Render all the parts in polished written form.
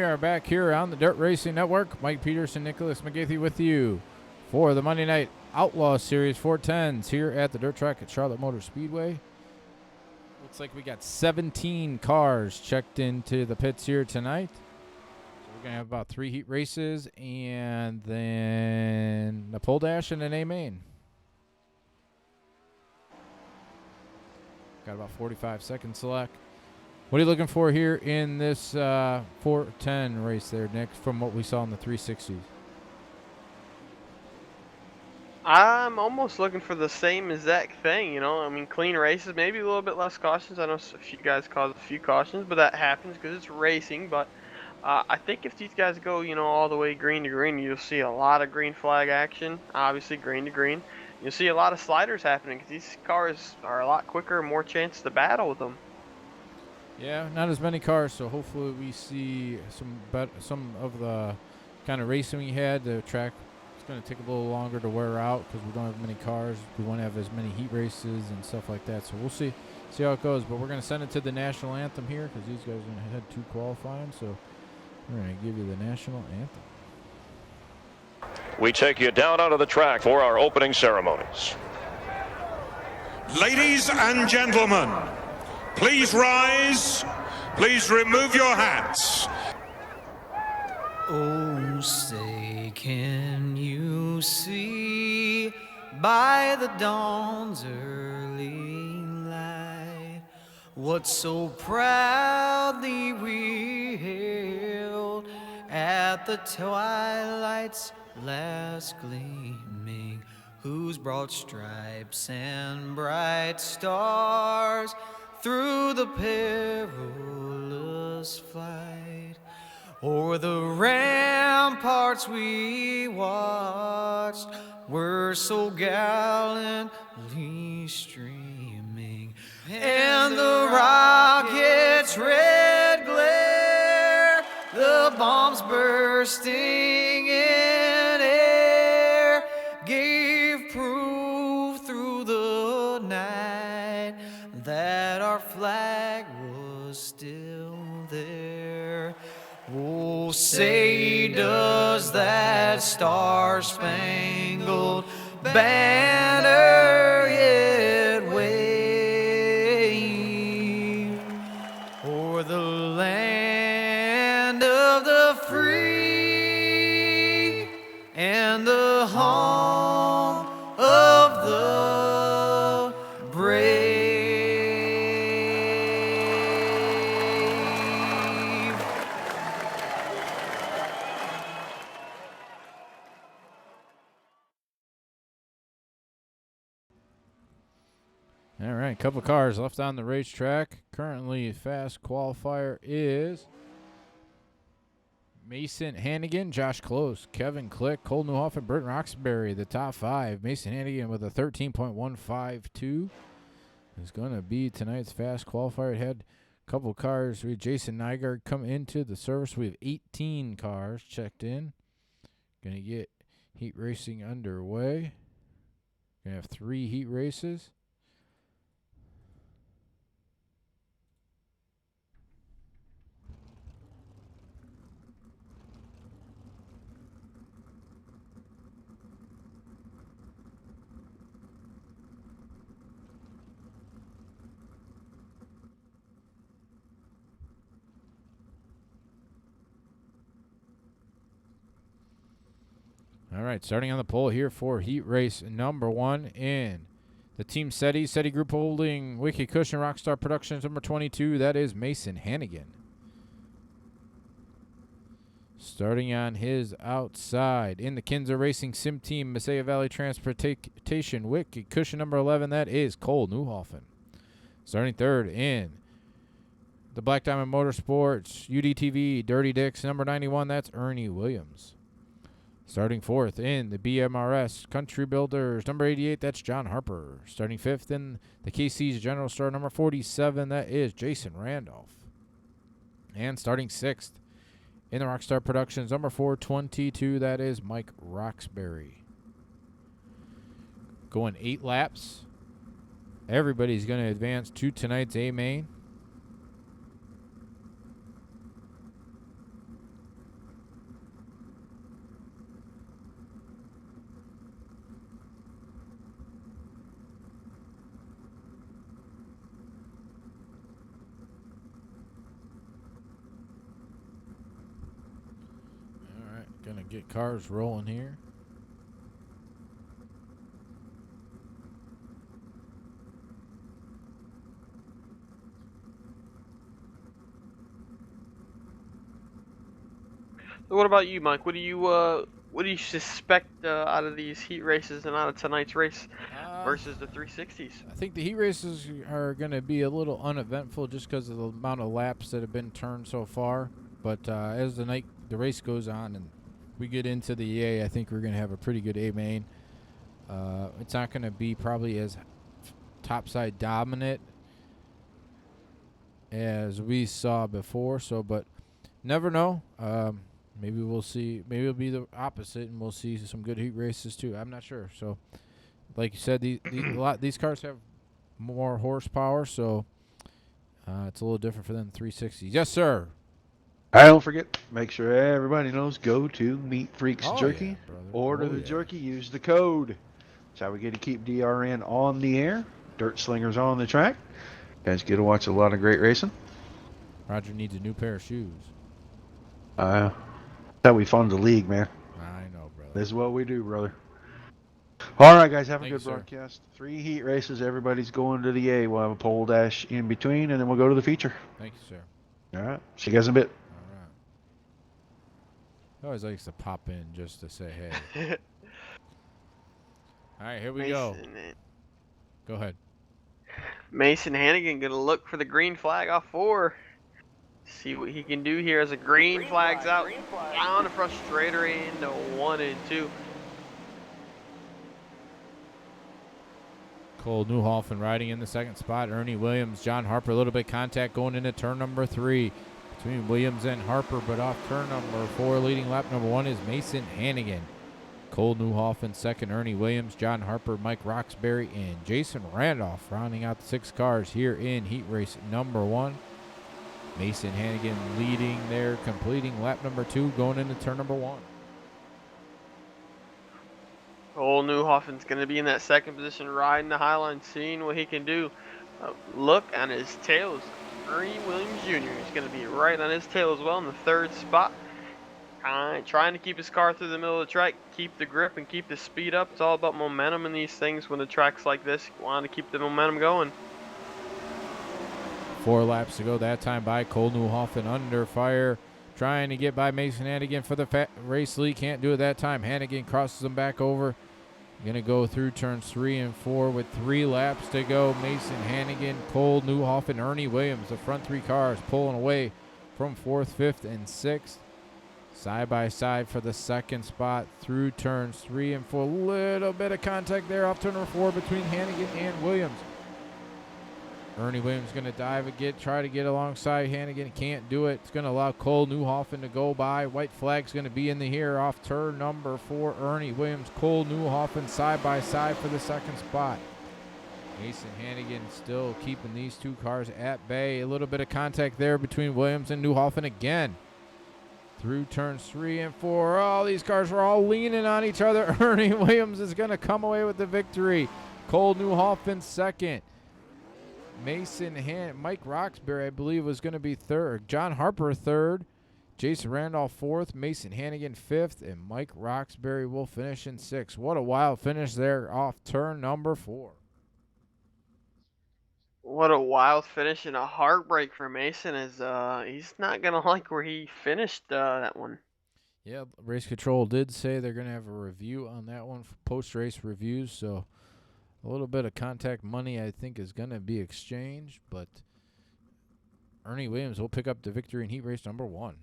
are back here on the Dirt Racing Network. Mike Peterson, Nicholas McGathy with you for the Monday Night Outlaw Series 410s here at the dirt track at Charlotte Motor Speedway. Looks like we got 17 cars checked into the pits here tonight. So we're going to have about 3 heat races and then a pole dash and an A main. Got about 45 seconds left. What are you looking for here in this 410 race there, Nick, from what we saw in the 360s? I'm almost looking for the same exact thing, you know. I mean, clean races, maybe a little bit less cautions. I know a few guys caused a few cautions, but that happens because it's racing. But I think if these guys go, you know, all the way green to green, you'll see a lot of green flag action. Obviously, green to green. You'll see a lot of sliders happening because these cars are a lot quicker and more chance to battle with them. Yeah, not as many cars, so hopefully we see some of the kind of racing we had. The track is going to take a little longer to wear out because we don't have many cars. We want to have as many heat races and stuff like that. So we'll see how it goes. But we're going to send it to the national anthem here because these guys are going to head to qualifying. So we're going to give you the national anthem. We take you down onto the track for our opening ceremonies. Ladies and gentlemen, please rise. Please remove your hats. Oh, say, can you see by the dawn's early light what so proudly we hailed at the twilight's last gleaming, whose broad stripes and bright stars through the perilous flight o'er the ramparts we watched were so gallantly streaming, and the rocket's red glare, the bombs bursting in air, gave proof through the night that our flag was still there. Oh, say, does that star-spangled banner yet wave o'er the land of the free and the home of the brave? All right, couple cars left on the racetrack. Currently, fast qualifier is Mason Hannigan, Josh Close, Kevin Click, Cole Newhoff, and Brent Roxbury, the top 5. Mason Hannigan with a 13.152 is going to be tonight's fast qualifier. It had a couple cars. We had Jason Nygaard come into the service. We have 18 cars checked in. Going to get heat racing underway. Going to have 3 heat races. All right, starting on the pole here for heat race number 1 in the Team SETI Group holding Wiki Cushion Rockstar Productions number 22. That is Mason Hannigan. Starting on his outside in the Kinzer Racing Sim Team Messiah Valley Transportation Wiki Cushion number 11. That is Cole Newhoffen. Starting third in the Black Diamond Motorsports UDTV Dirty Dicks number 91. That's Ernie Williams. Starting fourth in the BMRS Country Builders, number 88, that's John Harper. Starting fifth in the KC's General Store, number 47, that is Jason Randolph. And starting sixth in the Rockstar Productions, number 422, that is Mike Roxbury. Going 8 laps. Everybody's going to advance to tonight's A-Main. Get cars rolling here. So what about you, Mike? What do you suspect out of these heat races and out of tonight's race versus the 360s? I think the heat races are going to be a little uneventful just because of the amount of laps that have been turned so far. But as the race goes on and we get into the A, I think we're going to have a pretty good A main. It's not going to be probably as topside dominant as we saw before. So, but never know. Maybe we'll see. Maybe it'll be the opposite, and we'll see some good heat races too. I'm not sure. So, like you said, these cars have more horsepower, so it's a little different for them 360s. Yes, sir. I don't forget. Make sure everybody knows. Go to Meat Freaks Jerky. Yeah, brother. Order the jerky. Use the code. That's how we get to keep DRN on the air. Dirt Slingers on the track. Guys get to watch a lot of great racing. Roger needs a new pair of shoes. That's how we fund the league, man. I know, brother. This is what we do, brother. All right, guys, have a Thank good you, sir. broadcast. 3 heat races. Everybody's going to the A. We'll have a pole dash in between, and then we'll go to the feature. Thank you, sir. All right. See you guys in a bit. All right. He always likes to pop in just to say hey. All right, here we go. Go ahead. Mason Hannigan gonna look for the green flag off 4. See what he can do here as a green flag's out. Down the front straighter into 1 and 2. Cole Newhoffen riding in the second spot. Ernie Williams, John Harper, a little bit of contact going into turn number 3 between Williams and Harper, but off turn number 4, leading lap number 1 is Mason Hannigan. Cole Newhoffen second, Ernie Williams, John Harper, Mike Roxbury, and Jason Randolph rounding out the 6 cars here in heat race number 1. Mason Hannigan leading there, completing lap number 2, going into turn number 1. Cole Newhoffen's going to be in that second position, riding the highline, seeing what he can do. Look on his tails. Ernie Williams Jr. is going to be right on his tail as well in the 3rd spot. Trying to keep his car through the middle of the track, keep the grip and keep the speed up. It's all about momentum in these things when the track's like this. You want to keep the momentum going. 4 laps to go that time by Cole Newhoffen under fire. Trying to get by Mason Hannigan for the race lead. Can't do it that time. Hannigan crosses him back over. Going to go through turns 3 and 4 with 3 laps to go. Mason Hannigan, Cole Newhoffen, Ernie Williams, the front 3 cars pulling away from 4th, 5th, and 6th. Side by side for the second spot through turns 3 and 4. Little bit of contact there off turn number 4 between Hannigan and Williams. Ernie Williams going to dive and try to get alongside Hannigan. Can't do it. It's going to allow Cole Newhoffen to go by. White flag's going to be in the here off turn number 4. Ernie Williams, Cole Newhoffen side by side for the second spot. Mason Hannigan still keeping these 2 cars at bay. A little bit of contact there between Williams and Newhoffen again. Through turns 3 and 4. Oh, these cars are all leaning on each other. Ernie Williams is going to come away with the victory. Cole Newhoffen second. Mike Roxbury, I believe, was going to be 3rd. John Harper 3rd. Jason Randolph 4th. Mason Hannigan 5th. And Mike Roxbury will finish in 6th. What a wild finish there off turn number 4. What a wild finish and a heartbreak for Mason. Is he's not going to like where he finished that one. Yeah, Race Control did say they're going to have a review on that one for post-race reviews, so a little bit of contact money, I think, is going to be exchanged, but Ernie Williams will pick up the victory in heat race number 1.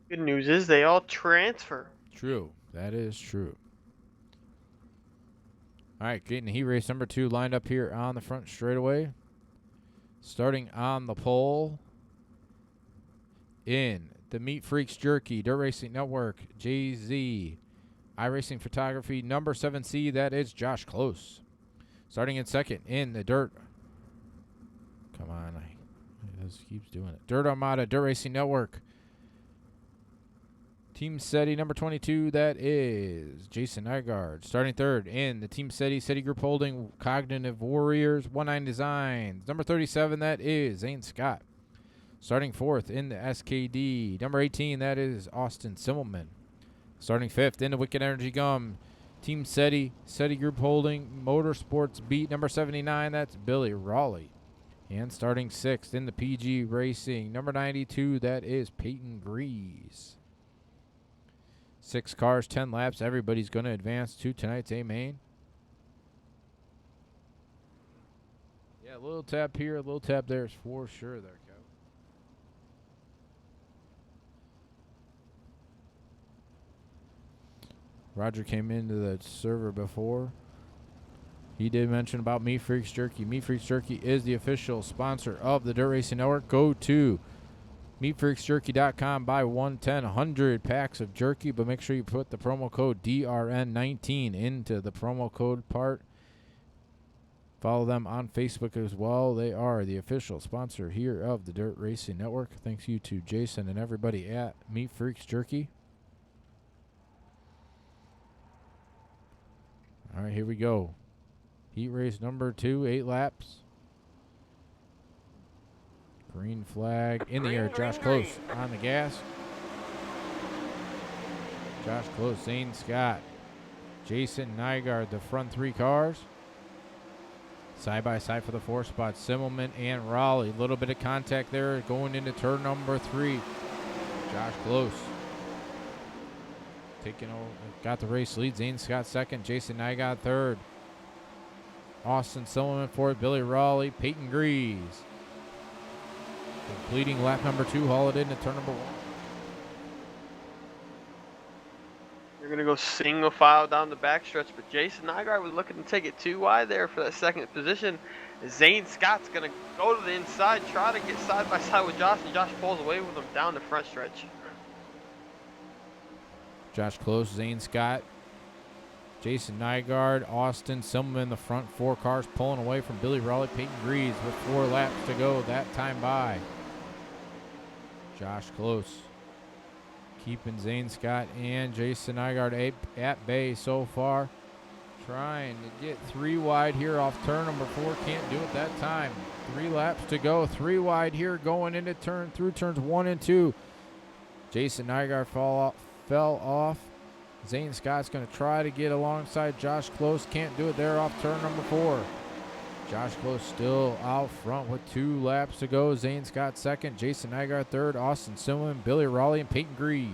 Good news is they all transfer. True. That is true. All right, getting heat race number 2 lined up here on the front straightaway. Starting on the pole in the Meat Freaks Jerky, Dirt Racing Network, JZ, iRacing Photography, number 7C, that is Josh Close. Starting in second in the Dirt. Come on, he just keeps doing it. Dirt Armada, Dirt Racing Network. Team SETI number 22, that is Jason Nygaard. Starting 3rd in the Team SETI Group Holding, Cognitive Warriors, 19 Designs. Number 37, that is Zane Scott. Starting fourth in the SKD, number 18, that is Austin Simmelman. Starting fifth in the Wicked Energy Gum, Team SETI Group Holding, Motorsports Beat, number 79, that's Billy Raleigh. And starting sixth in the PG Racing, number 92, that is Peyton Grease. 6 cars, 10 laps. Everybody's going to advance to tonight's A main. Yeah, a little tap here, a little tap there is for sure there, Kev. Roger came into the server before. He did mention about Meat Freaks Jerky. Meat Freaks Jerky is the official sponsor of the Dirt Racing Network. Go to meatfreaksjerky.com, buy 100 packs of jerky, but make sure you put the promo code DRN19 into the promo code part. Follow them on Facebook as well. They are the official sponsor here of the Dirt Racing Network. Thanks you to Jason and everybody at Meat Freaks Jerky. All right, here we go. Heat race number 2, 8 laps. Green flag in the air. Josh Close on the gas. Josh Close, Zane Scott, Jason Nygaard, the front 3 cars. Side by side for the 4 spot, Simmelman and Raleigh. A little bit of contact there going into turn number 3. Josh Close taking over, got the race lead. Zane Scott second, Jason Nygaard third. Austin Simmelman fourth, Billy Raleigh, Peyton Grease. Completing lap number 2, haul it into turn number 1. You're going to go single file down the backstretch, but Jason Nygaard was looking to take it too wide there for that second position. Zane Scott's going to go to the inside, try to get side by side with Josh, and Josh pulls away with him down the front stretch. Josh Close, Zane Scott, Jason Nygaard, Austin Simmelman, the front 4 cars pulling away from Billy Raleigh, Peyton Grease with 4 laps to go that time by. Josh Close keeping Zane Scott and Jason Nygaard at bay so far. Trying to get 3 wide here off turn number 4. Can't do it that time. 3 laps to go. 3 wide here going into through turns 1 and 2. Jason Nygaard fell off. Zane Scott's going to try to get alongside Josh Close. Can't do it there off turn number 4. Josh Close still out front with 2 laps to go. Zane Scott second, Jason Nygaard third, Austin Simmelman, Billy Raleigh, and Peyton Grease.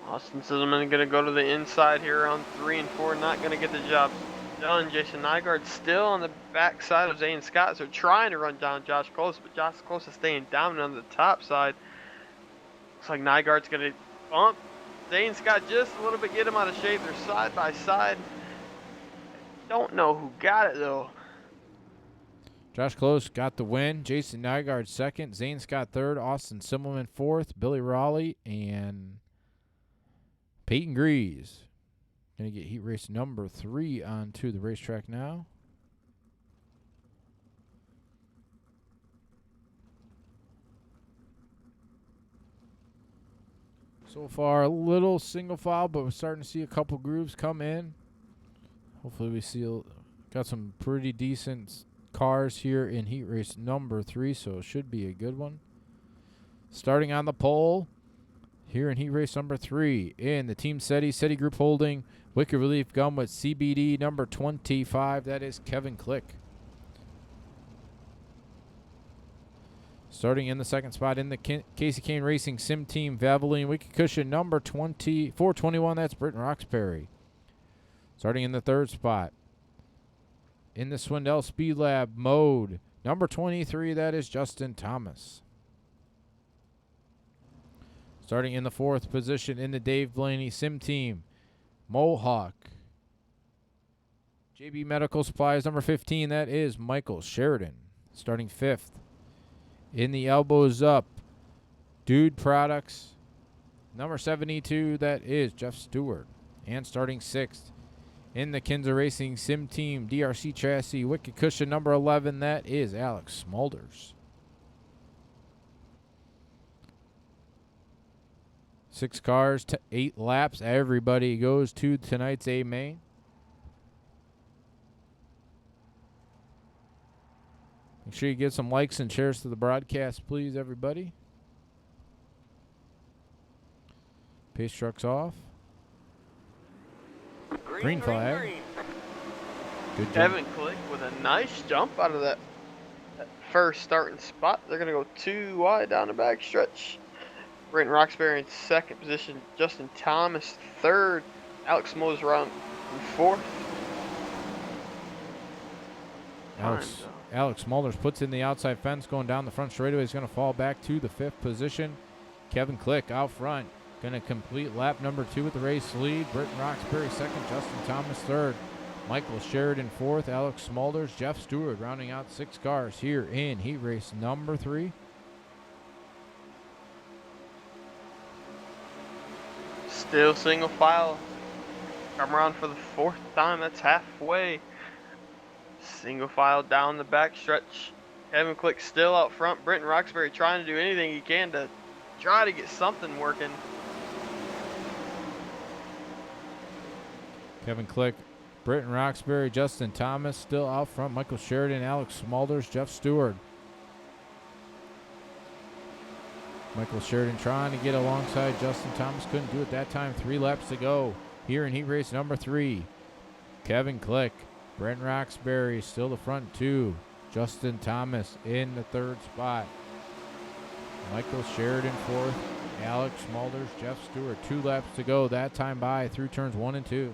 Austin Simmelman going to go to the inside here on 3 and 4. Not going to get the job done. Jason Nygaard still on the back side of Zane Scott. So trying to run down Josh Close, but Josh Close is staying down on the top side. Looks like Nygaard's going to bump Zane Scott just a little bit, get him out of shape. They're side by side. Don't know who got it though. Josh Close got the win. Jason Nygaard second, Zane Scott third, Austin Simmelman fourth, Billy Raleigh and Peyton Grease. Going to get heat race number 3 onto the racetrack now. So far, a little single file, but we're starting to see a couple grooves come in. Hopefully we see got some pretty decent cars here in heat race number 3, so it should be a good one. Starting on the pole here in heat race number 3 in the Team SETI Group Holding Wicked Relief Gum with CBD number 25. That is Kevin Click. Starting in the second spot in the Casey Kane Racing Sim Team Valvoline Wicked Cushion number 421. That's Britton Roxbury. Starting in the third spot in the Swindell Speed Lab mode number 23. That is Justin Thomas. Starting in the fourth position in the Dave Blaney Sim Team Mohawk JB Medical Supplies number 15. That is Michael Sheridan. Starting fifth in the Elbows Up Dude Products number 72. That is Jeff Stewart. And starting sixth in the Kinza Racing Sim Team DRC Chassis Wicked Cushion number 11. That is Alex Smulders. 6 cars, 8 laps. Everybody goes to tonight's A main. Make sure you give some likes and shares to the broadcast, please, everybody. Pace truck's off. Green flag. Good job. Kevin Click with a nice jump out of that first starting spot. They're going to go 2 wide down the back stretch. Brenton Roxbury in second position. Justin Thomas third. Alex Mose around in fourth. Alex Smulders puts in the outside fence going down the front straightaway. He's going to fall back to the 5th position. Kevin Click out front. Going to complete lap number 2 with the race lead. Britton Roxbury second. Justin Thomas third. Michael Sheridan fourth. Alex Smulders. Jeff Stewart rounding out 6 cars here in heat race number 3. Still single file. Come around for the 4th time. That's halfway. Single file down the back stretch. Kevin Click still out front. Britton Roxbury trying to do anything he can to try to get something working. Kevin Click, Britton Roxbury, Justin Thomas still out front. Michael Sheridan, Alex Smulders, Jeff Stewart. Michael Sheridan trying to get alongside Justin Thomas. Couldn't do it that time. 3 laps to go here in heat race number 3. Kevin Click, Britton Roxbury still the front 2. Justin Thomas in the 3rd spot. Michael Sheridan 4th. Alex Smulders, Jeff Stewart. 2 laps to go. That time by through turns 1 and 2.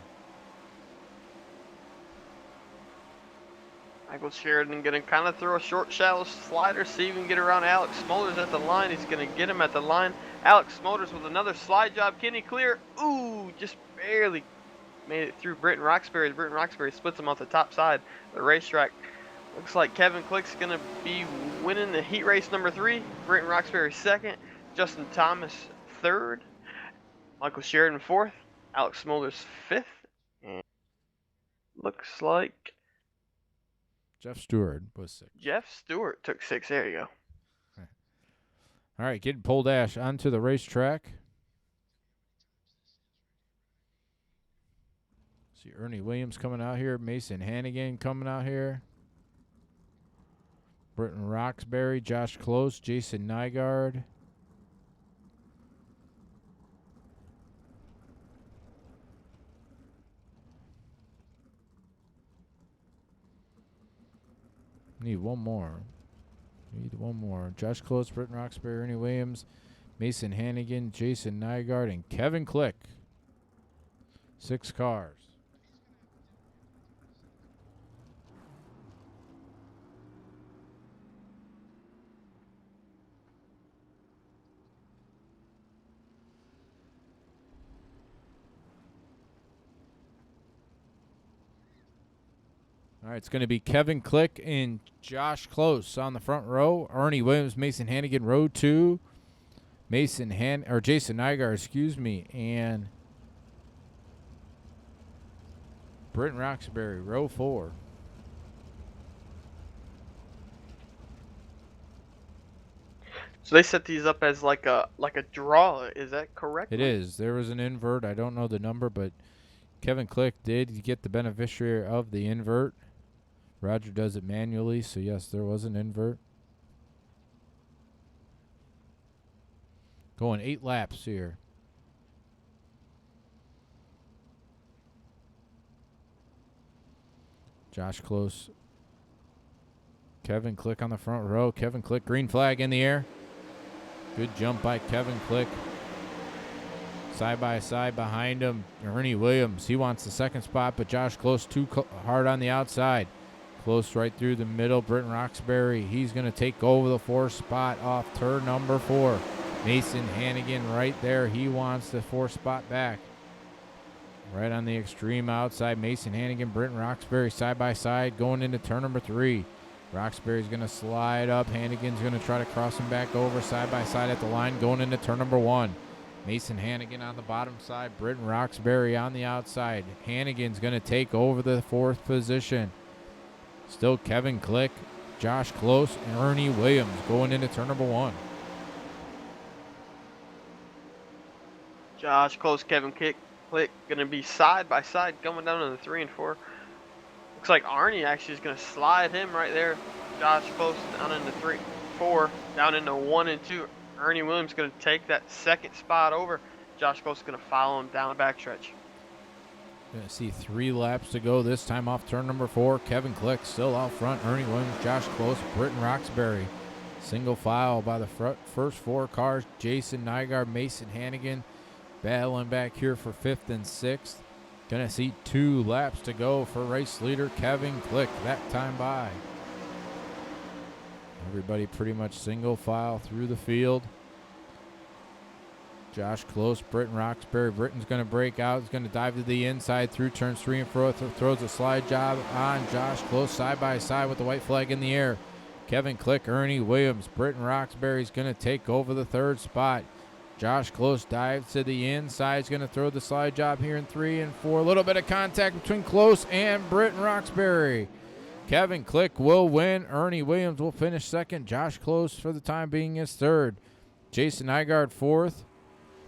Michael Sheridan going to kind of throw a short, shallow slider, see if he can get around Alex Smulders at the line. He's going to get him at the line. Alex Smulders with another slide job. Can he clear? Ooh, just barely made it through Britton Roxbury. Britton Roxbury splits him off the top side of the racetrack. Looks like Kevin Click's going to be winning the heat race number 3. Britton Roxbury second. Justin Thomas third. Michael Sheridan 4th. Alex Smulders 5th. And looks like Jeff Stewart was 6. Jeff Stewart took 6. There you go. All right, getting pole dash onto the racetrack. See Ernie Williams coming out here. Mason Hannigan coming out here. Britton Roxbury, Josh Close, Jason Nygaard. Need one more. Josh Close, Britton Roxbury, Ernie Williams, Mason Hannigan, Jason Nygaard, and Kevin Click. 6 cars. All right, it's going to be Kevin Click and Josh Close on the front row. Ernie Williams, Mason Hannigan, row 2. Jason Nygaard, and Britton Roxbury, row 4. So they set these up as like a draw. Is that correct? It is. There was an invert. I don't know the number, but Kevin Click did get the beneficiary of the invert. Roger does it manually, so yes, there was an invert. Going 8 laps here. Josh Close. Kevin Click on the front row. Kevin Click, green flag in the air. Good jump by Kevin Click. Side by side behind him, Ernie Williams. He wants the 2nd spot, but Josh Close too hard on the outside. Close right through the middle. Britton Roxbury, he's going to take over the 4th spot off turn number 4. Mason Hannigan right there. He wants the 4th spot back. Right on the extreme outside. Mason Hannigan, Britton Roxbury side by side going into turn number 3. Roxbury's going to slide up. Hannigan's going to try to cross him back over side by side at the line going into turn number 1. Mason Hannigan on the bottom side. Britton Roxbury on the outside. Hannigan's going to take over the 4th position. Still Kevin Click, Josh Close, and Ernie Williams going into turn number 1. Josh Close, Kevin Click going to be side by side going down to the 3 and 4. Looks like Arnie actually is going to slide him right there. Josh Close down into 3, 4, down into 1 and 2. Ernie Williams going to take that second spot over. Josh Close is going to follow him down the backstretch. Gonna see 3 laps to go. This time off turn number 4. Kevin Click still out front. Ernie Williams, Josh Close, Britton Roxbury. Single file by the first 4 cars. Jason Nygaard, Mason Hannigan battling back here for 5th and 6th. Gonna see 2 laps to go for race leader Kevin Click. That time by. Everybody pretty much single file through the field. Josh Close, Britton Roxbury. Britton's going to break out. He's going to dive to the inside through turns 3 and 4. Throws a slide job on Josh Close side by side with the white flag in the air. Kevin Click, Ernie Williams. Britton Roxbury's going to take over the 3rd spot. Josh Close dives to the inside. He's going to throw the slide job here in 3 and 4. A little bit of contact between Close and Britton Roxbury. Kevin Click will win. Ernie Williams will finish 2nd. Josh Close, for the time being, is 3rd. Jason Nygaard 4th.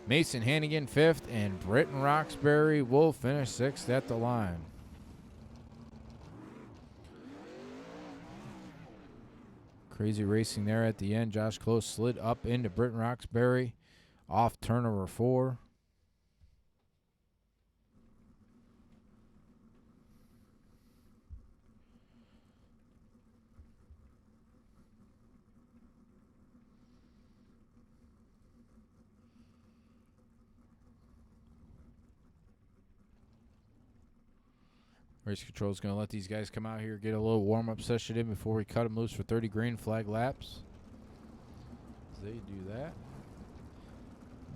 Mason Hannigan 5th. And Britton Roxbury will finish 6th at the line. Crazy racing there at the end. Josh Close slid up into Britton Roxbury off turn number 4. Race control is going to let these guys come out here, get a little warm-up session in before we cut them loose for 30 green flag laps. As they do that.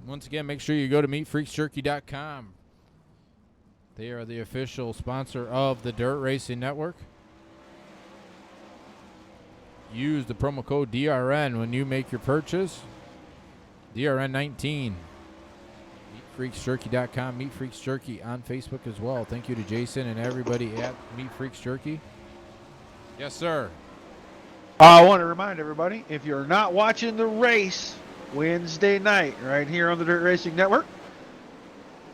Once again, make sure you go to meatfreaksjerky.com. They are the official sponsor of the Dirt Racing Network. Use the promo code DRN when you make your purchase. DRN19. MeatFreaksJerky.com, Meat Freaks Jerky on Facebook as well. Thank you to Jason and everybody at Meat Freaks Jerky. Yes, sir. I want to remind everybody, if you're not watching the race Wednesday night right here on the Dirt Racing Network,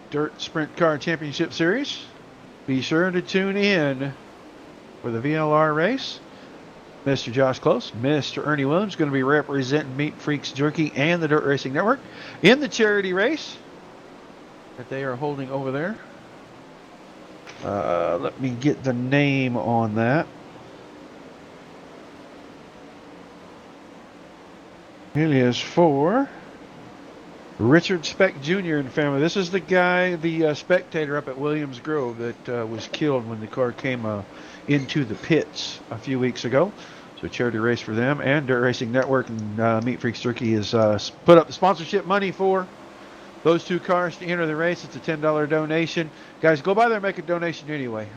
Dirt Sprint Car Championship Series, be sure to tune in for the VLR race. Mr. Josh Close, Mr. Ernie Williams going to be representing Meat Freaks Jerky and the Dirt Racing Network in the charity race that they are holding over there. Let me get the name on that. It is for Richard Speck Jr. and family. This is the guy, the spectator up at Williams Grove that was killed when the car came into the pits a few weeks ago. So charity race for them, and Dirt Racing Network and Meat Freaks Turkey has put up the sponsorship money for those 2 cars to enter the race. It's a $10 donation. Guys, go by there and make a donation anyway.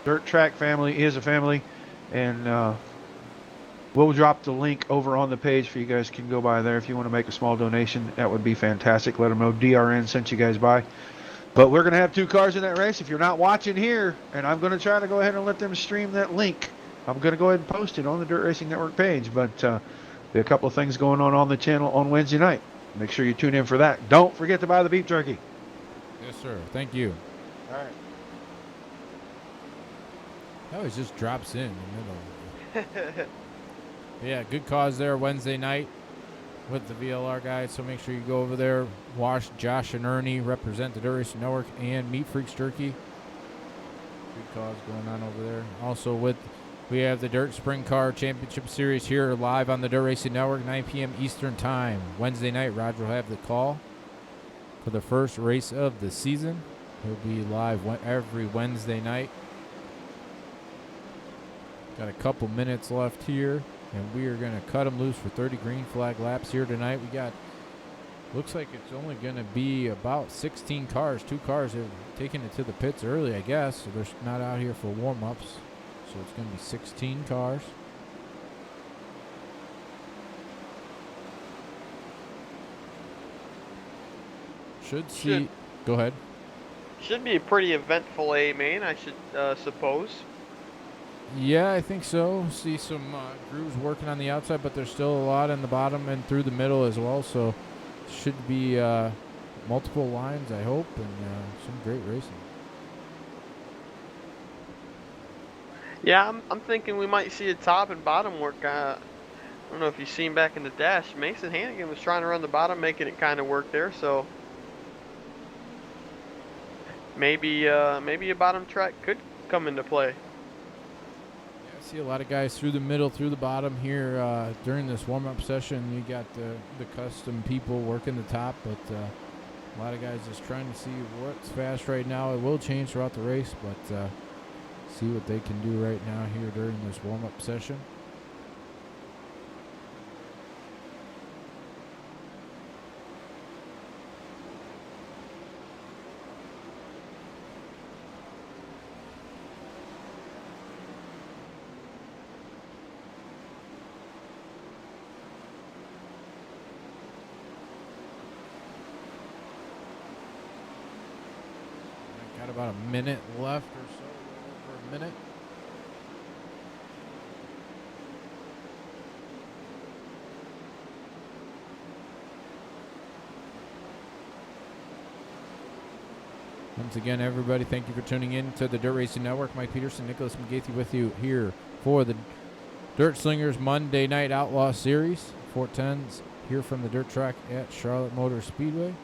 Dirt Track family is a family, and we'll drop the link over on the page for you guys can go by there if you want to make a small donation. That would be fantastic. Let them know DRN sent you guys by. But we're going to have 2 cars in that race. If you're not watching here, and I'm going to try to go ahead and let them stream that link, I'm going to go ahead and post it on the Dirt Racing Network page. But there are a couple of things going on the channel on Wednesday night. Make sure you tune in for that. Don't forget to buy the beef jerky. Yes, sir. Thank you. All right. That always just drops in the middle. Yeah, good cause there Wednesday night with the VLR guys. So make sure you go over there, watch Josh and Ernie represent the Dirt Racing Network and Meat Freaks Jerky. Good cause going on over there. Also we have the Dirt Sprint Car Championship Series here live on the Dirt Racing Network, 9 p.m. Eastern Time. Wednesday night, Roger will have the call for the first race of the season. He'll be live every Wednesday night. Got a couple minutes left here, and we are going to cut them loose for 30 green flag laps here tonight. We got, looks like it's only going to be about 16 cars. 2 cars have taken it to the pits early, I guess, so they're not out here for warm-ups. So it's going to be 16 cars. Go ahead. Should be a pretty eventful A main, I should suppose. Yeah, I think so. See some grooves working on the outside, but there's still a lot in the bottom and through the middle as well. So should be multiple lines, I hope, and some great racing. Yeah, I'm thinking we might see a top and bottom work. I don't know if you've seen back in the dash. Mason Hannigan was trying to run the bottom, making it kind of work there. So maybe a bottom track could come into play. Yeah, I see a lot of guys through the middle, through the bottom here during this warm-up session. You got the custom people working the top, but a lot of guys just trying to see what's fast right now. It will change throughout the race, but see what they can do right now here during this warm-up session. Got about a minute left or so, over a minute. Once again, everybody, thank you for tuning in to the Dirt Racing Network. Mike Peterson, Nicholas McGathy with you here for the Dirt Slingers Monday Night Outlaw Series. 410s here from the dirt track at Charlotte Motor Speedway.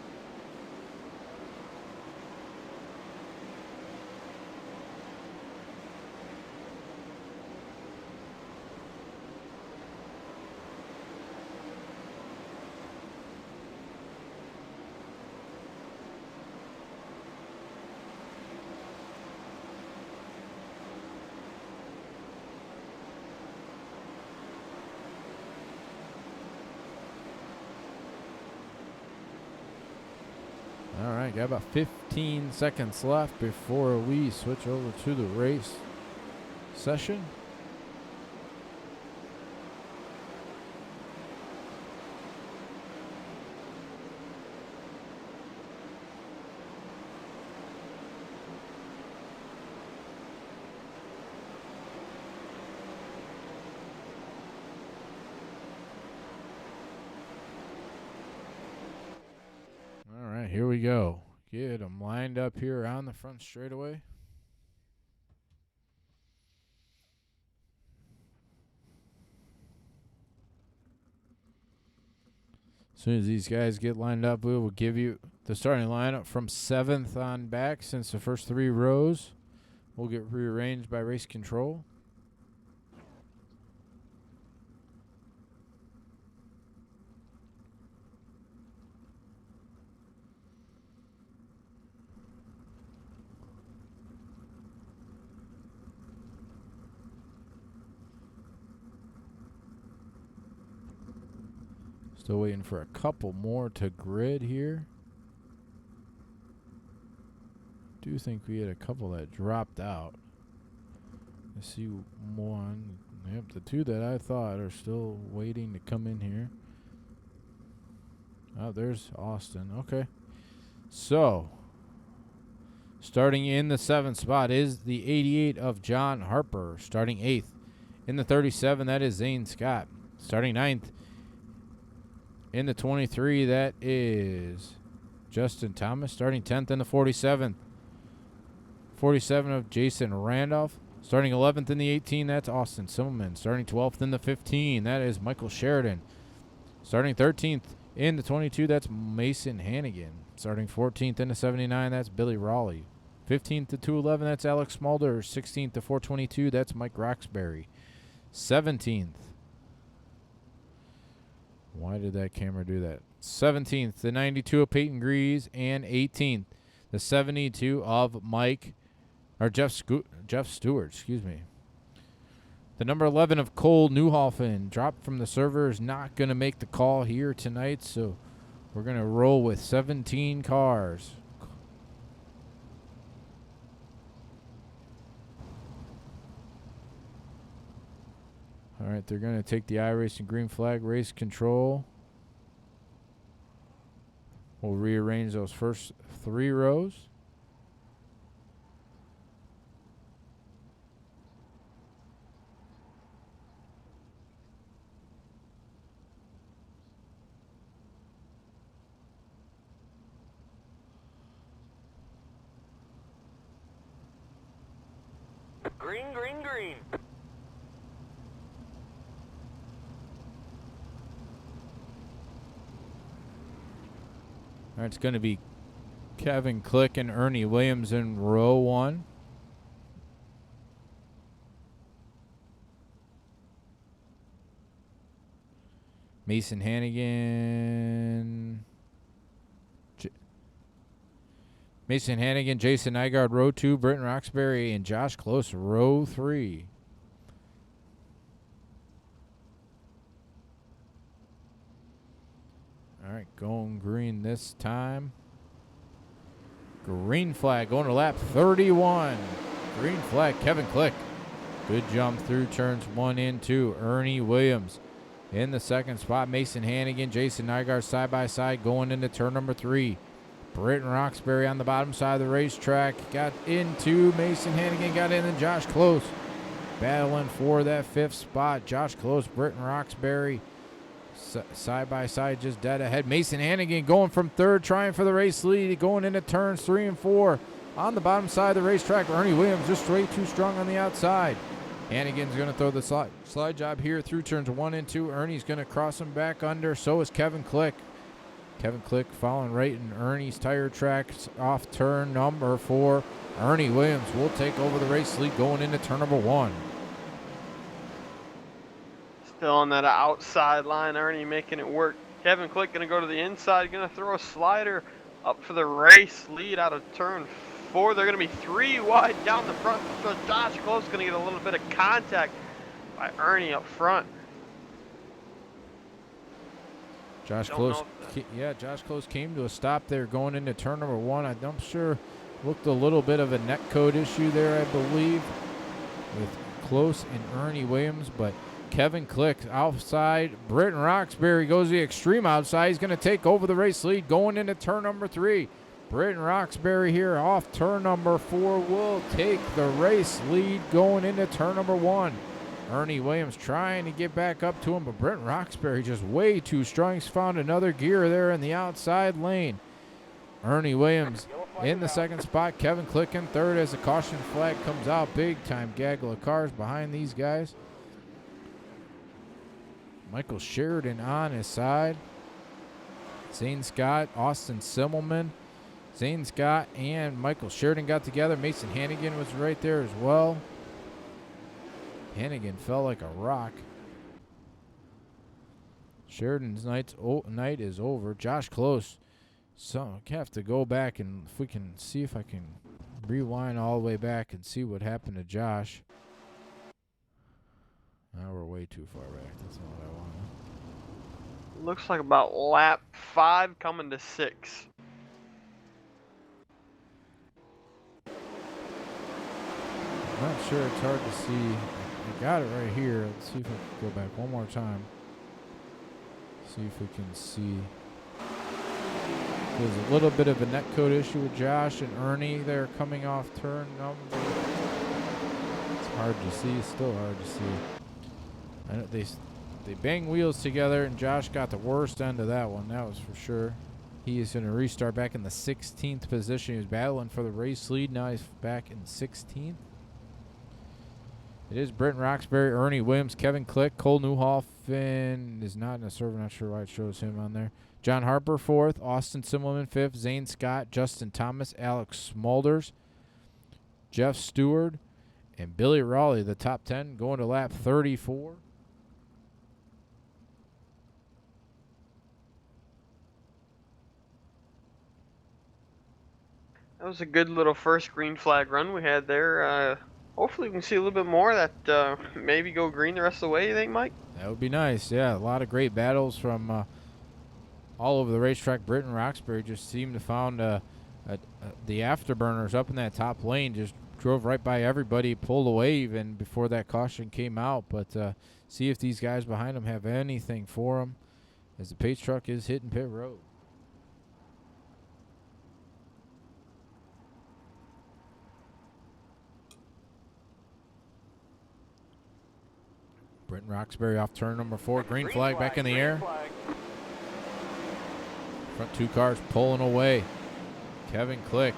All right, got about 15 seconds left before we switch over to the race session. All right, here we go. Get them lined up here on the front straightaway. As soon as these guys get lined up, we will give you the starting lineup from 7th on back, since the first 3 rows will get rearranged by race control. Still waiting for a couple more to grid here. Do think we had a couple that dropped out. I see one. Yep, the 2 that I thought are still waiting to come in here. Oh, there's Austin. Okay. So, starting in the 7th spot is the 88 of John Harper. Starting 8th. In the 37, that is Zane Scott. Starting 9th. In the 23, that is Justin Thomas. Starting 10th in the 47th. 47 of Jason Randolph. Starting 11th in the 18, that's Austin Simmelman. Starting 12th in the 15, that is Michael Sheridan. Starting 13th in the 22, that's Mason Hannigan. Starting 14th in the 79, that's Billy Raleigh. 15th to 211, that's Alex Smolder. 16th to 422, that's Mike Roxbury. 17th. Why did that camera do that? 17th, the 92 of Peyton Grease, and 18th, the 72 of Jeff Stewart, excuse me. The number 11 of Cole Newhoffen dropped from the server, is not going to make the call here tonight, so we're going to roll with 17 cars. All right, they're going to take the iRacing green flag, race control. We'll rearrange those first 3 rows. Green, green, green. All right, it's going to be Kevin Click and Ernie Williams in row 1. Mason Hannigan. Mason Hannigan, Jason Nygaard, row 2. Britton Roxbury and Josh Close, row 3. All right, going green this time. Green flag going to lap 31. Green flag, Kevin Click. Good jump through turns 1 and 2. Ernie Williams in the second spot. Mason Hannigan, Jason Nygaard side by side going into turn number 3. Britton Roxbury on the bottom side of the racetrack. Got into Mason Hannigan, got in, and Josh Close battling for that 5th spot. Josh Close, Britton Roxbury side by side, just dead ahead. Mason Hannigan going from 3rd, trying for the race lead, going into turns 3 and 4. On the bottom side of the racetrack, Ernie Williams just way too strong on the outside. Hannigan's going to throw the slide job here through turns 1 and 2. Ernie's going to cross him back under. So is Kevin Click. Kevin Click following right in Ernie's tire tracks off turn number 4. Ernie Williams will take over the race lead going into turn number 1. Still on that outside line, Ernie making it work. Kevin Click going to go to the inside, going to throw a slider up for the race lead out of turn 4. They're going to be 3 wide down the front. So Josh Close going to get a little bit of contact by Ernie up front. Josh Close came to a stop there going into turn number 1. I'm sure looked a little bit of a net code issue there, I believe, with Close and Ernie Williams, but Kevin Click outside. Britton Roxbury goes the extreme outside. He's going to take over the race lead going into turn number 3. Britton Roxbury here off turn number 4 will take the race lead going into turn number 1. Ernie Williams trying to get back up to him, but Britton Roxbury just way too strong. He's found another gear there in the outside lane. Ernie Williams in the 2nd spot. Kevin Click in 3rd as the caution flag comes out. Big time gaggle of cars behind these guys. Michael Sheridan on his side. Zane Scott, Austin Simmelman. Zane Scott and Michael Sheridan got together. Mason Hannigan was right there as well. Hannigan fell like a rock. Sheridan's night is over. Josh Close. So I have to go back and if we can see if I can rewind all the way back and see what happened to Josh. Now we're way too far back. That's not what I want. Looks like about lap 5 coming to 6. I'm not sure. It's hard to see. I got it right here. Let's see if I can go back one more time. See if we can see. There's a little bit of a netcode issue with Josh and Ernie there coming off turn number. It's hard to see. Still hard to see. I know they bang wheels together, and Josh got the worst end of that one. That was for sure. He is going to restart back in the 16th position. He was battling for the race lead. Now he's back in 16th. It is Britton Roxbury, Ernie Williams, Kevin Click, Cole Newhoffen is not in the server. Not sure why it shows him on there. John Harper 4th, Austin Simmelman 5th, Zane Scott, Justin Thomas, Alex Smulders, Jeff Stewart, and Billy Raleigh, the top 10, going to lap 34. That was a good little first green flag run we had there. Hopefully we can see a little bit more of that, maybe go green the rest of the way, you think, Mike? That would be nice, yeah. A lot of great battles from all over the racetrack. Britton Roxbury just seemed to found the afterburners up in that top lane, just drove right by everybody, pulled away even before that caution came out. But see if these guys behind him have anything for him as the pace truck is hitting pit road. Britton Roxbury off turn number 4. Green flag back in the air. Front 2 cars pulling away. Kevin Click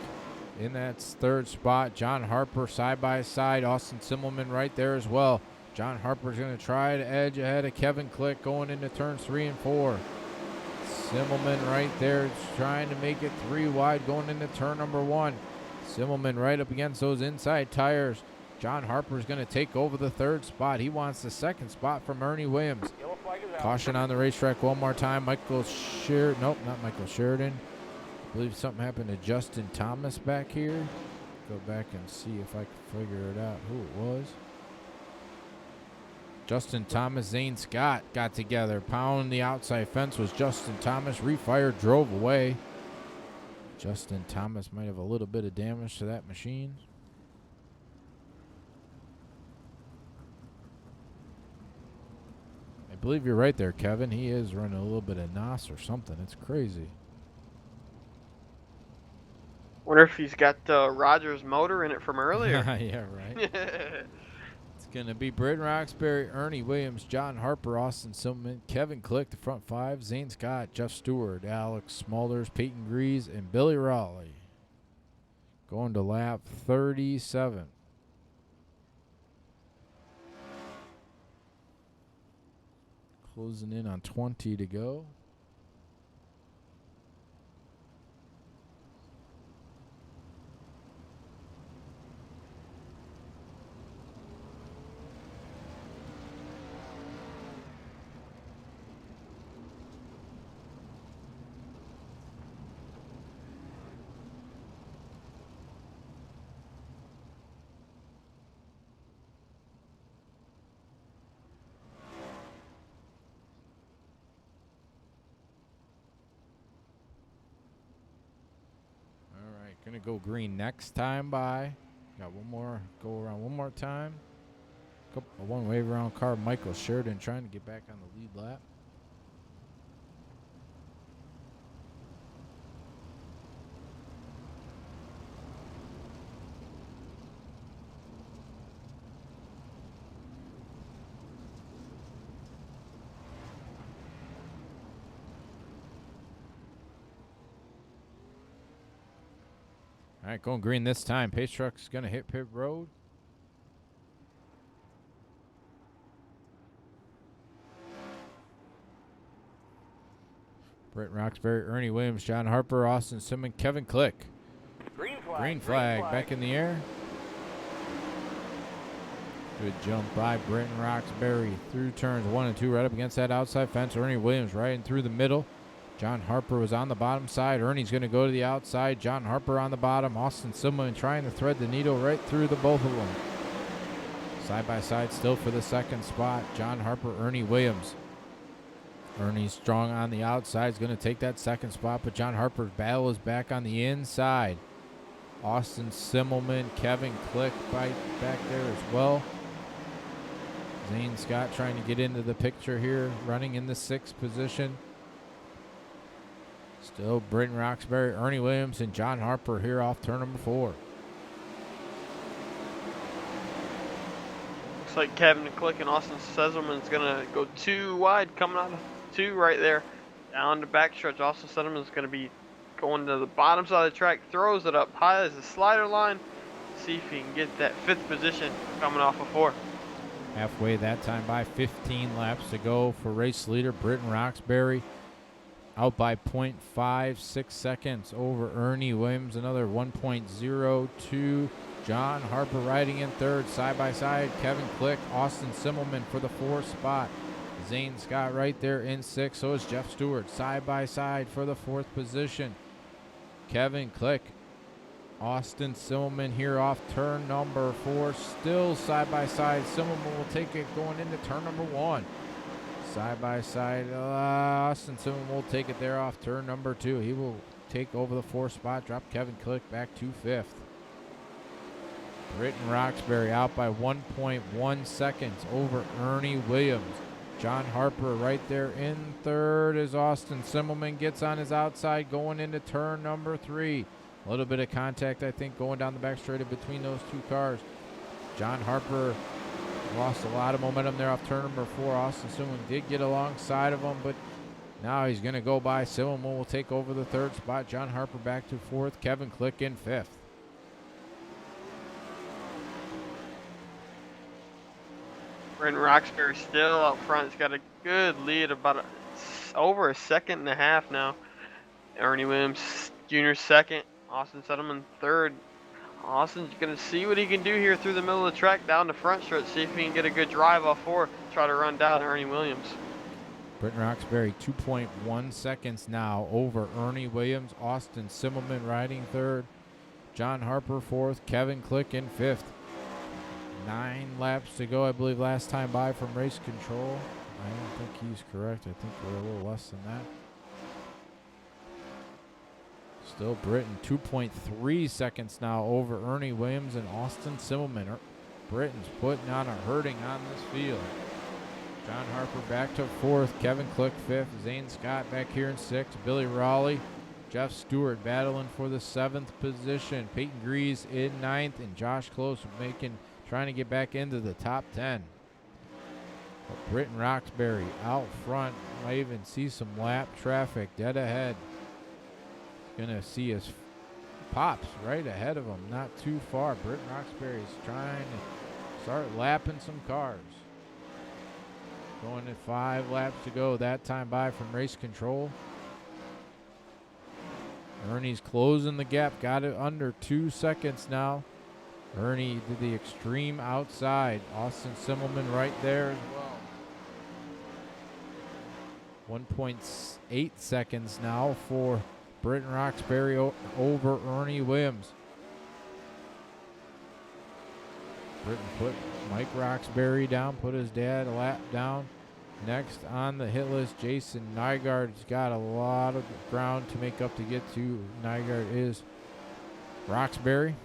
in that third spot. John Harper side by side. Austin Simmelman right there as well. John Harper's going to try to edge ahead of Kevin Click going into turns 3 and 4. Simmelman right there trying to make it 3 wide going into turn number 1. Simmelman right up against those inside tires. John Harper's going to take over the third spot. He wants the second spot from Ernie Williams. Caution on the racetrack one more time. Nope, not Michael Sheridan. I believe something happened to Justin Thomas back here. Go back and see if I can figure it out who it was. Justin Thomas, Zane Scott got together. Pound the outside fence was Justin Thomas. Refired, drove away. Justin Thomas might have a little bit of damage to that machine. I believe you're right there, Kevin. He is running a little bit of NOS or something. It's crazy. Wonder if he's got Rogers motor in it from earlier. Yeah, right. It's going to be Britton Roxbury, Ernie Williams, John Harper, Austin Simmelman, Kevin Click, the front 5, Zane Scott, Jeff Stewart, Alex Smulders, Peyton Grease, and Billy Raleigh. Going to lap 37. Closing in on 20 to go. Gonna go green next time by. Got one more, go around one more time. One wave around car. Michael Sheridan trying to get back on the lead lap. All right, going green this time. Pace truck's going to hit pit road. Britton Roxbury, Ernie Williams, John Harper, Austin Simmelman, Kevin Click. Green flag back in the air. Good jump by Britton Roxbury through turns 1 and 2 right up against that outside fence. Ernie Williams right in through the middle. John Harper was on the bottom side. Ernie's going to go to the outside. John Harper on the bottom. Austin Simmelman trying to thread the needle right through the both of them. Side by side still for the second spot. John Harper, Ernie Williams. Ernie's strong on the outside. Is going to take that second spot, but John Harper's battle is back on the inside. Austin Simmelman, Kevin Click back there as well. Zane Scott trying to get into the picture here, running in the 6th position. Still Britton Roxbury, Ernie Williams, and John Harper here off turn number 4. Looks like Kevin Click and Austin Sesselman's going to go 2 wide, coming out of 2 right there. Down the backstretch, Austin Sesselman's going to be going to the bottom side of the track, throws it up high as a slider line. See if he can get that 5th position coming off of 4. Halfway that time by 15 laps to go for race leader Britton Roxbury. Out by 0.56 seconds over Ernie Williams. Another 1.02. John Harper riding in 3rd. Side by side, Kevin Click, Austin Simmelman for the 4th spot. Zane Scott right there in 6th. So is Jeff Stewart side by side for the 4th position. Kevin Click, Austin Simmelman here off turn number 4. Still side by side. Simmelman will take it going into turn number 1. Side by side, Austin Simmelman will take it there off turn number 2. He will take over the 4th spot, drop Kevin Click back to 5th. Britton Roxbury out by 1.1 seconds over Ernie Williams. John Harper right there in 3rd as Austin Simmelman gets on his outside going into turn number 3. A little bit of contact, I think, going down the back straight between those 2 cars. John Harper lost a lot of momentum there off turn number 4. Austin Simmelman did get alongside of him, but now he's going to go by. Simmelman will take over the 3rd spot. John Harper back to 4th. Kevin Click in 5th. Brenton Roxbury still up front. He's got a good lead, about over a second and a half now. Ernie Williams Jr. second. Austin Settleman third. Austin's going to see what he can do here through the middle of the track down the front stretch. See if he can get a good drive off four. Try to run down Ernie Williams. Brenton Roxbury 2.1 seconds now over Ernie Williams. Austin Simmelman riding third. John Harper fourth. Kevin Click in fifth. 9 laps to go, I believe, last time by from race control. I don't think he's correct. I think we're a little less than that. Still Britton 2.3 seconds now over Ernie Williams and Austin Simmelman. Britton's putting on a hurting on this field. John Harper back to fourth. Kevin Click fifth. Zane Scott back here in sixth. Billy Raleigh. Jeff Stewart battling for the 7th position. Peyton Grease in 9th. And Josh Close trying to get back into the top 10. But Britton Roxbury out front. Might even see some lap traffic dead ahead. Gonna see his pops right ahead of him, not too far. Britton Roxbury's trying to start lapping some cars. Going at 5 laps to go that time by from race control. Ernie's closing the gap, got it under 2 seconds now. Ernie did the extreme outside. Austin Simmelman right there as well. 1.8 seconds now for Britton Roxbury over Ernie Williams. Britton put Mike Roxbury down, put his dad a lap down. Next on the hit list, Jason Nygaard's got a lot of ground to make up to get to. Nygaard is Roxbury.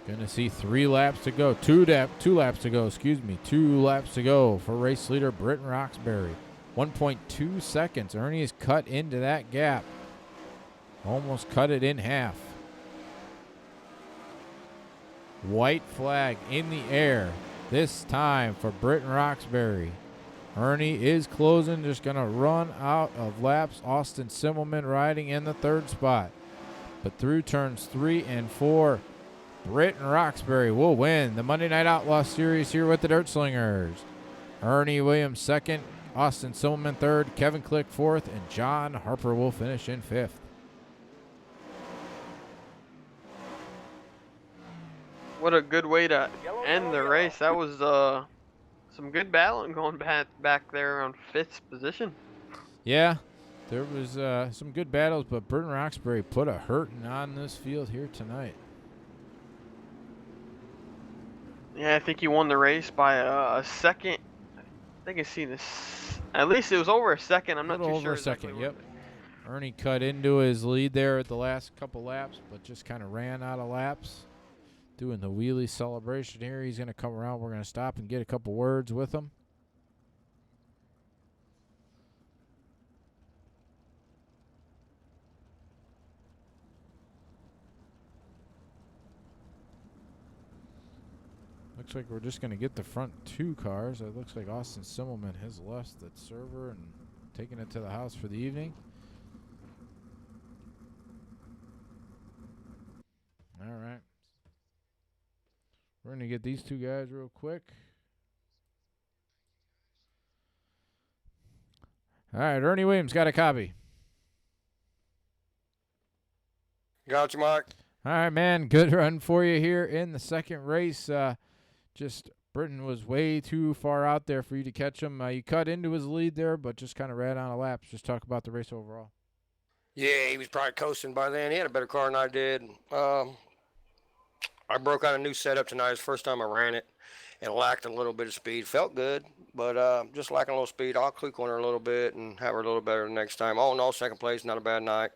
Gonna see 3 laps to go. 2 laps to go, 2 laps to go for race leader Britton Roxbury. 1.2 seconds. Ernie is cut into that gap. Almost cut it in half. White flag in the air. This time for Britton Roxbury. Ernie is closing, just going to run out of laps. Austin Simmelman riding in the 3rd spot. But through turns 3 and 4, Britton Roxbury will win the Monday Night Outlaw Series here with the Dirt Slingers. Ernie Williams 2nd, Austin Simmelman 3rd, Kevin Click 4th, and John Harper will finish in 5th. What a good way to end the race. That was some good battling going back there on 5th position. Yeah, there was some good battles, but Britton Roxbury put a hurting on this field here tonight. Yeah, I think he won the race by a second. I think I see this. At least it was over a second. I'm not too sure. Over a second, yep. Ernie cut into his lead there at the last couple laps, but just kind of ran out of laps. Doing the wheelie celebration here. He's going to come around. We're going to stop and get a couple words with him. Looks like we're just going to get the front 2 cars. It looks like Austin Simmelman has left that server and taken it to the house for the evening. All right. We're going to get these 2 guys real quick. All right, Ernie Williams got a copy. Got you, Mike. All right, man. Good run for you here in the 2nd race. Just Britton was way too far out there for you to catch him. You cut into his lead there, but just kind of ran out of laps. Just talk about the race overall. Yeah, he was probably coasting by then. He had a better car than I did. I broke out a new setup tonight. It was the first time I ran it and lacked a little bit of speed. Felt good, but just lacking a little speed. I'll click on her a little bit and have her a little better the next time. All in all, 2nd place, not a bad night.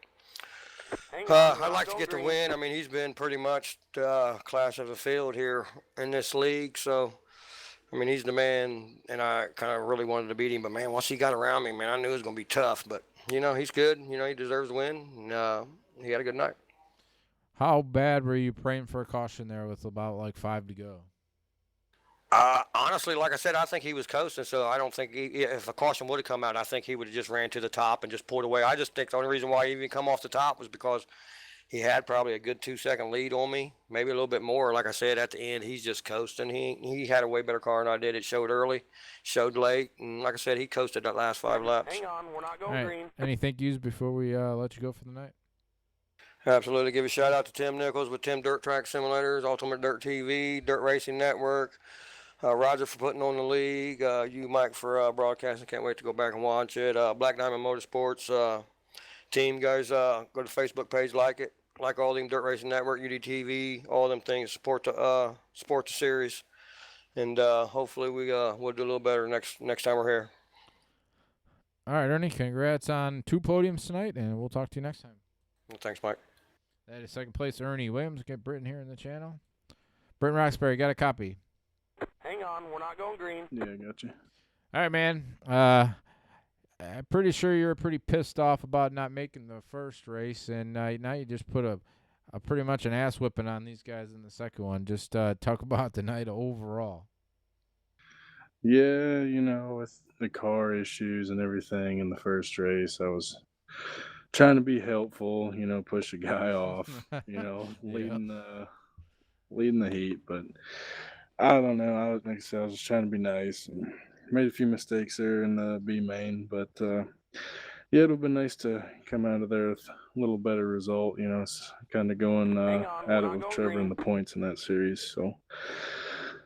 I'd like to get the win. I mean, he's been pretty much class of the field here in this league. So, I mean, he's the man, and I kind of really wanted to beat him. But, man, once he got around me, man, I knew it was going to be tough. But, he's good. He deserves the win, and he had a good night. How bad were you praying for a caution there with about like 5 to go? Honestly, like I said, I think he was coasting, so I don't think if a caution would have come out, I think he would have just ran to the top and just pulled away. I just think the only reason why he even come off the top was because He had probably a good 2-second lead on me, maybe a little bit more. Like I said, at the end, he's just coasting. He had a way better car than I did. It showed early, showed late, and like I said, he coasted that last 5 laps. Hang on, we're not going All right. green. Any thank yous before we let you go for the night? Absolutely. Give a shout out to Tim Nichols with Tim Dirt Track Simulators, Ultimate Dirt TV, Dirt Racing Network, Roger for putting on the league, you, Mike, for broadcasting. Can't wait to go back and watch it. Black Diamond Motorsports team, guys, go to the Facebook page, like it. Like all them Dirt Racing Network, UDTV, all them things. Support the series, and hopefully we'll do a little better next time we're here. All right, Ernie. Congrats on 2 podiums tonight, and we'll talk to you next time. Well, thanks, Mike. That is second place, Ernie Williams. Get Britton here in the channel. Britton Roxbury, got a copy. Hang on, we're not going green. Yeah, I got you. All right, man. I'm pretty sure you were pretty pissed off about not making the first race, and now you just put a pretty much an ass whipping on these guys in the second one. Just talk about the night overall. Yeah, with the car issues and everything in the first race, I was trying to be helpful, push a guy off, leading the heat, but I don't know. Like I said, I was just trying to be nice and made a few mistakes there in the B main, but yeah, it would have been nice to come out of there with a little better result. It's kind of going at it with Trevor in the points in that series. So,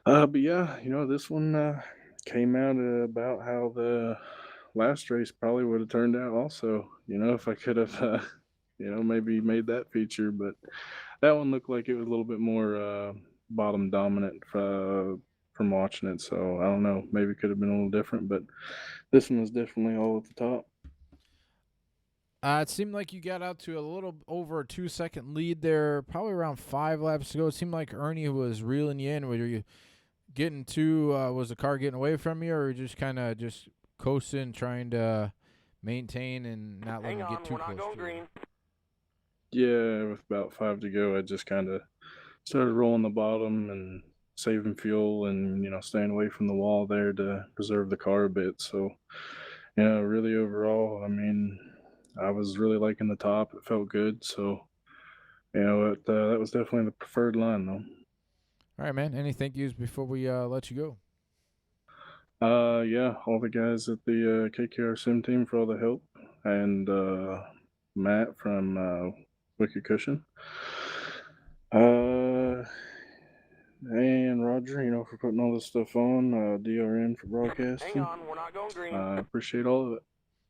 but yeah, this one came out about how the last race probably would have turned out also, if I could have, maybe made that feature, but that one looked like it was a little bit more bottom dominant from watching it. So I don't know, maybe it could have been a little different, but this one was definitely all at the top. It seemed like you got out to a little over a 2-second lead there, probably around 5 laps to go. It seemed like Ernie was reeling you in. Were you getting was the car getting away from you, or were you just kind of just coasting, trying to maintain and not letting you get too close to it? Yeah, with about 5 to go, I just kind of started rolling the bottom and saving fuel and, staying away from the wall there to preserve the car a bit. So, really overall, I was really liking the top. It felt good. So, that was definitely the preferred line, though. All right, man. Any thank yous before we let you go? Yeah, all the guys at the KKR Sim team for all the help, and Matt from Wicked Cushion. And Roger, for putting all this stuff on, DRN for broadcasting. Hang on, we're not going green. I appreciate all of it.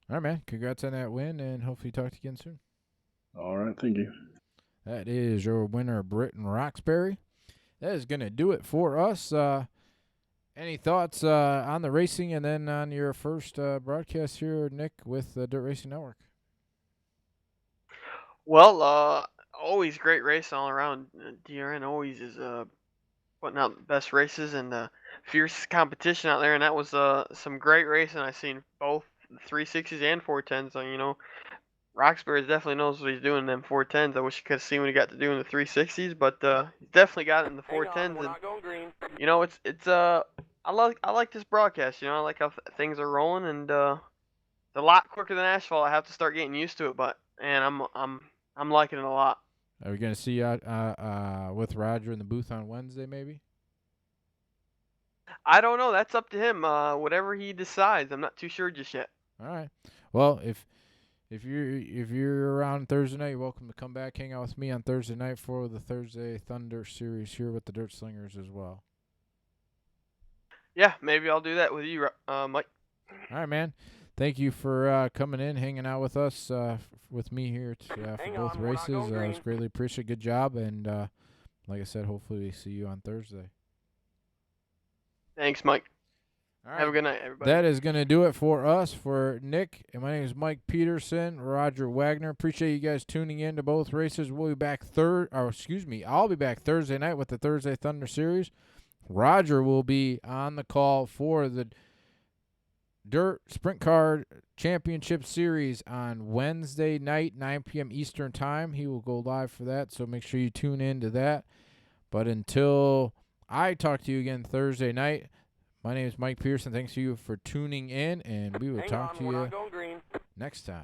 All right, man. Congrats on that win, and hopefully talk to you again soon. All right, thank you. That is your winner, Britton Roxbury. That is going to do it for us. Any thoughts on the racing and then on your first broadcast here, Nick, with the Dirt Racing Network? Well, always great race all around. DRN always is putting out the best races and fierce competition out there, and that was some great racing. I've seen both 360s and 410s. So, Roxbury definitely knows what he's doing in them 410s. I wish you could have seen what he got to do in the 360s, but he's definitely got it in the 410s. We're not going green. It's I like this broadcast. I like how things are rolling, and it's a lot quicker than asphalt. I have to start getting used to it, but I'm liking it a lot. Are we going to see you with Roger in the booth on Wednesday, maybe? I don't know. That's up to him. Whatever he decides, I'm not too sure just yet. All right. Well, if you're around Thursday night, you're welcome to come back, hang out with me on Thursday night for the Thursday Thunder series here with the Dirt Slingers as well. Yeah, maybe I'll do that with you, Mike. All right, man. Thank you for coming in, hanging out with us, with me here for both races. It was greatly appreciated. Good job. And like I said, hopefully we see you on Thursday. Thanks, Mike. All right. Have a good night, everybody. That is going to do it for us, for Nick. And my name is Mike Peterson, Roger Wagner. Appreciate you guys tuning in to both races. We'll be back I'll be back Thursday night with the Thursday Thunder Series. Roger will be on the call for the Dirt Sprint Car Championship Series on Wednesday night, 9 p.m. Eastern Time. He will go live for that, so make sure you tune in to that. But until I talk to you again Thursday night, my name is Mike Pearson. Thanks to you for tuning in, and we will talk to you next time.